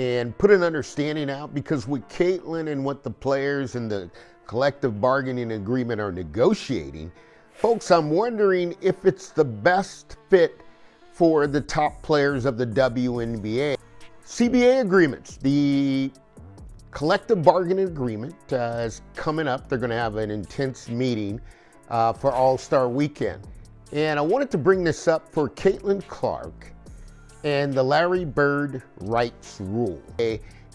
and put an understanding out, because with Caitlin and what the players and the collective bargaining agreement are negotiating, folks, I'm wondering if it's the best fit for the top players of the WNBA. CBA agreements, the collective bargaining agreement is coming up. They're going to have an intense meeting for All-Star Weekend. And I wanted to bring this up for Caitlin Clark and the Larry Bird rights rule.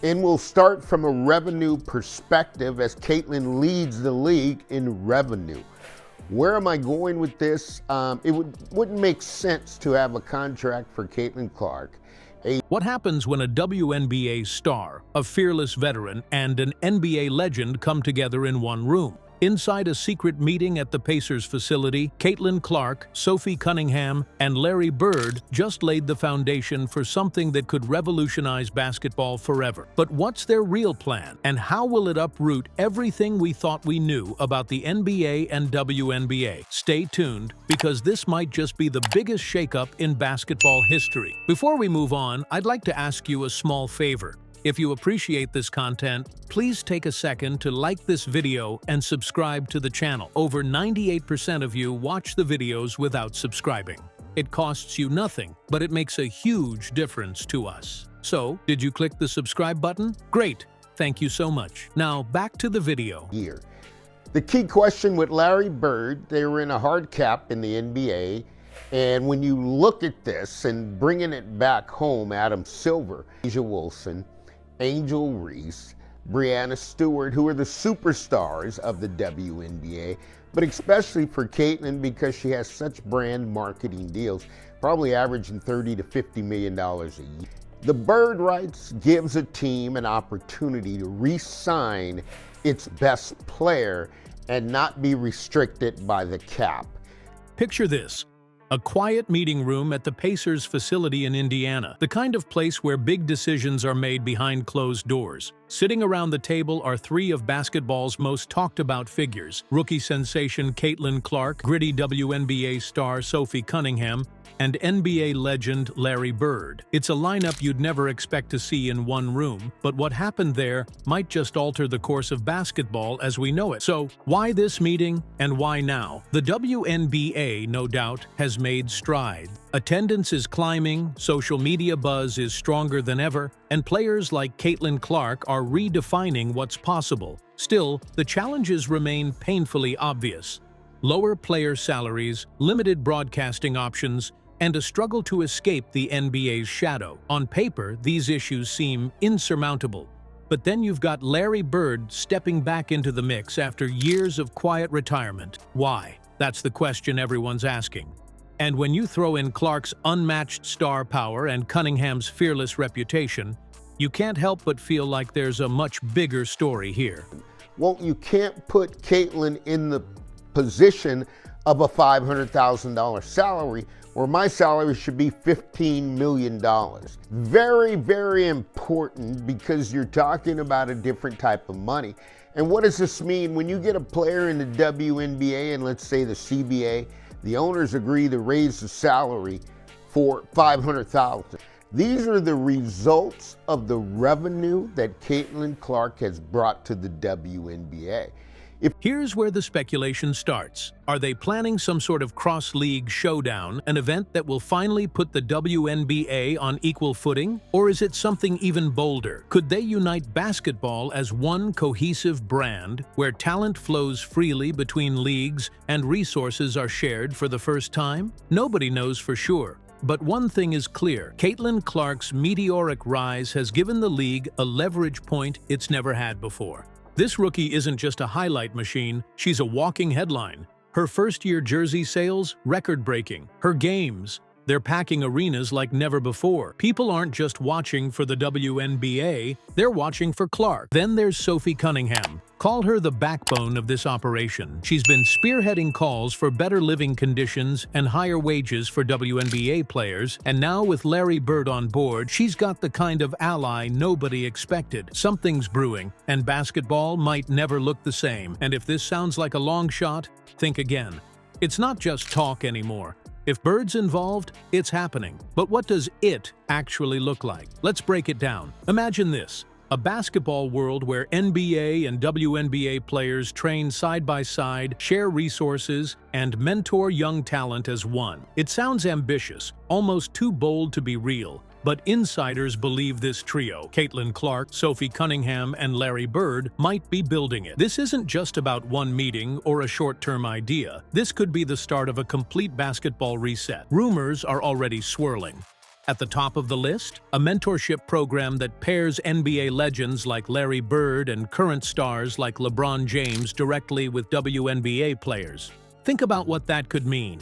And we'll start from a revenue perspective, as Caitlin leads the league in revenue. Where am I going with this? It wouldn't make sense to have a contract for Caitlin Clark. What happens when a WNBA star, a fearless veteran, and an NBA legend come together in one room? Inside a secret meeting at the Pacers facility, Caitlin Clark, Sophie Cunningham, and Larry Bird just laid the foundation for something that could revolutionize basketball forever. But what's their real plan, and how will it uproot everything we thought we knew about the NBA and WNBA? Stay tuned, because this might just be the biggest shakeup in basketball history. Before we move on, I'd like to ask you a small favor. If you appreciate this content, please take a second to like this video and subscribe to the channel. Over 98% of you watch the videos without subscribing. It costs you nothing, but it makes a huge difference to us. So, did you click the subscribe button? Great! Thank you so much. Now, back to the video. The key question with Larry Bird, they were in a hard cap in the NBA. And when you look at this and bringing it back home, Adam Silver, Asia Wilson, Angel Reese, Brianna Stewart, who are the superstars of the WNBA, but especially for Caitlin, because she has such brand marketing deals, probably averaging $30 to $50 million a year. The Bird rights gives a team an opportunity to re-sign its best player and not be restricted by the cap. Picture this. A quiet meeting room at the Pacers facility in Indiana, the kind of place where big decisions are made behind closed doors. Sitting around the table are three of basketball's most talked-about figures: rookie sensation Caitlin Clark, gritty WNBA star Sophie Cunningham, and NBA legend Larry Bird. It's a lineup you'd never expect to see in one room, but what happened there might just alter the course of basketball as we know it. So, why this meeting, and why now? The WNBA, no doubt, has made strides. Attendance is climbing, social media buzz is stronger than ever, and players like Caitlin Clark are redefining what's possible. Still, the challenges remain painfully obvious. Lower player salaries, limited broadcasting options, and a struggle to escape the NBA's shadow. On paper, these issues seem insurmountable. But then you've got Larry Bird stepping back into the mix after years of quiet retirement. Why? That's the question everyone's asking. And when you throw in Clark's unmatched star power and Cunningham's fearless reputation, you can't help but feel like there's a much bigger story here. Well, you can't put Caitlin in the position of a $500,000 salary, where my salary should be $15 million. Very, very important, because you're talking about a different type of money. And what does this mean? When you get a player in the WNBA and let's say the CBA, the owners agree to raise the salary for $500,000. These are the results of the revenue that Caitlin Clark has brought to the WNBA. Here's where the speculation starts. Are they planning some sort of cross-league showdown, an event that will finally put the WNBA on equal footing? Or is it something even bolder? Could they unite basketball as one cohesive brand, where talent flows freely between leagues and resources are shared for the first time? Nobody knows for sure. But one thing is clear: Caitlin Clark's meteoric rise has given the league a leverage point it's never had before. This rookie isn't just a highlight machine, she's a walking headline. Her first-year jersey sales, record-breaking. Her games, they're packing arenas like never before. People aren't just watching for the WNBA, they're watching for Clark. Then there's Sophie Cunningham. Call her the backbone of this operation. She's been spearheading calls for better living conditions and higher wages for WNBA players, and now with Larry Bird on board, she's got the kind of ally nobody expected. Something's brewing, and basketball might never look the same. And if this sounds like a long shot, think again. It's not just talk anymore. If Bird's involved, it's happening. But what does it actually look like? Let's break it down. Imagine this: a basketball world where NBA and WNBA players train side by side, share resources, and mentor young talent as one. It sounds ambitious, almost too bold to be real, but insiders believe this trio, Caitlin Clark, Sophie Cunningham, and Larry Bird, might be building it. This isn't just about one meeting or a short-term idea. This could be the start of a complete basketball reset. Rumors are already swirling. At the top of the list, a mentorship program that pairs NBA legends like Larry Bird and current stars like LeBron James directly with WNBA players. Think about what that could mean.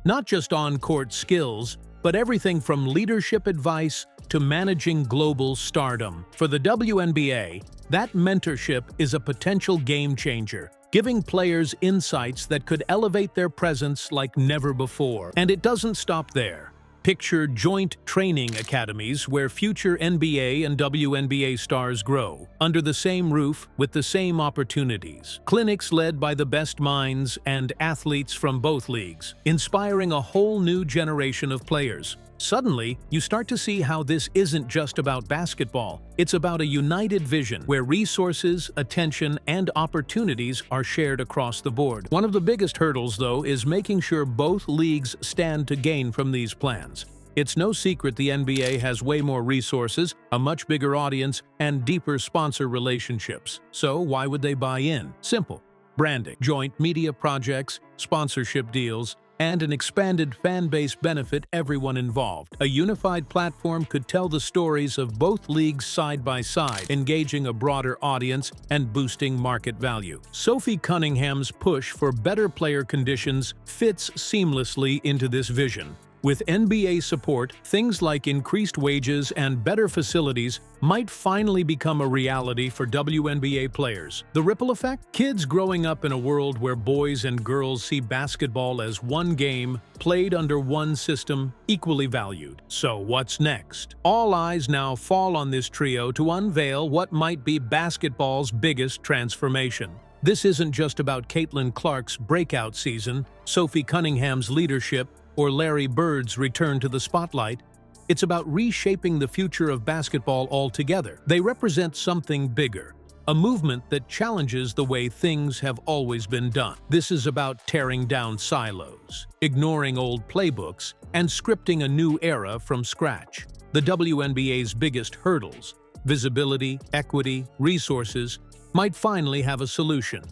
Not just on-court skills, but everything from leadership advice to managing global stardom. For the WNBA, that mentorship is a potential game-changer, giving players insights that could elevate their presence like never before. And it doesn't stop there. Picture joint training academies where future NBA and WNBA stars grow, under the same roof with the same opportunities. Clinics led by the best minds and athletes from both leagues, inspiring a whole new generation of players. Suddenly, you start to see how this isn't just about basketball. It's about a united vision where resources, attention, and opportunities are shared across the board. One of the biggest hurdles, though, is making sure both leagues stand to gain from these plans. It's no secret the NBA has way more resources, a much bigger audience, and deeper sponsor relationships. So why would they buy in? Simple: branding, joint media projects, sponsorship deals, and an expanded fan base benefit everyone involved. A unified platform could tell the stories of both leagues side by side, engaging a broader audience and boosting market value. Sophie Cunningham's push for better player conditions fits seamlessly into this vision. With NBA support, things like increased wages and better facilities might finally become a reality for WNBA players. The ripple effect? Kids growing up in a world where boys and girls see basketball as one game, played under one system, equally valued. So what's next? All eyes now fall on this trio to unveil what might be basketball's biggest transformation. This isn't just about Caitlin Clark's breakout season, Sophie Cunningham's leadership, or Larry Bird's return to the spotlight. It's about reshaping the future of basketball altogether. They represent something bigger, a movement that challenges the way things have always been done. This is about tearing down silos, ignoring old playbooks, and scripting a new era from scratch. The WNBA's biggest hurdles, visibility, equity, resources, might finally have a solution.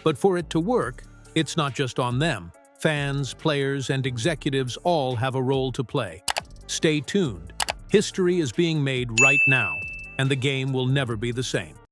But for it to work, it's not just on them. Fans, players, and executives all have a role to play. Stay tuned. History is being made right now, and the game will never be the same.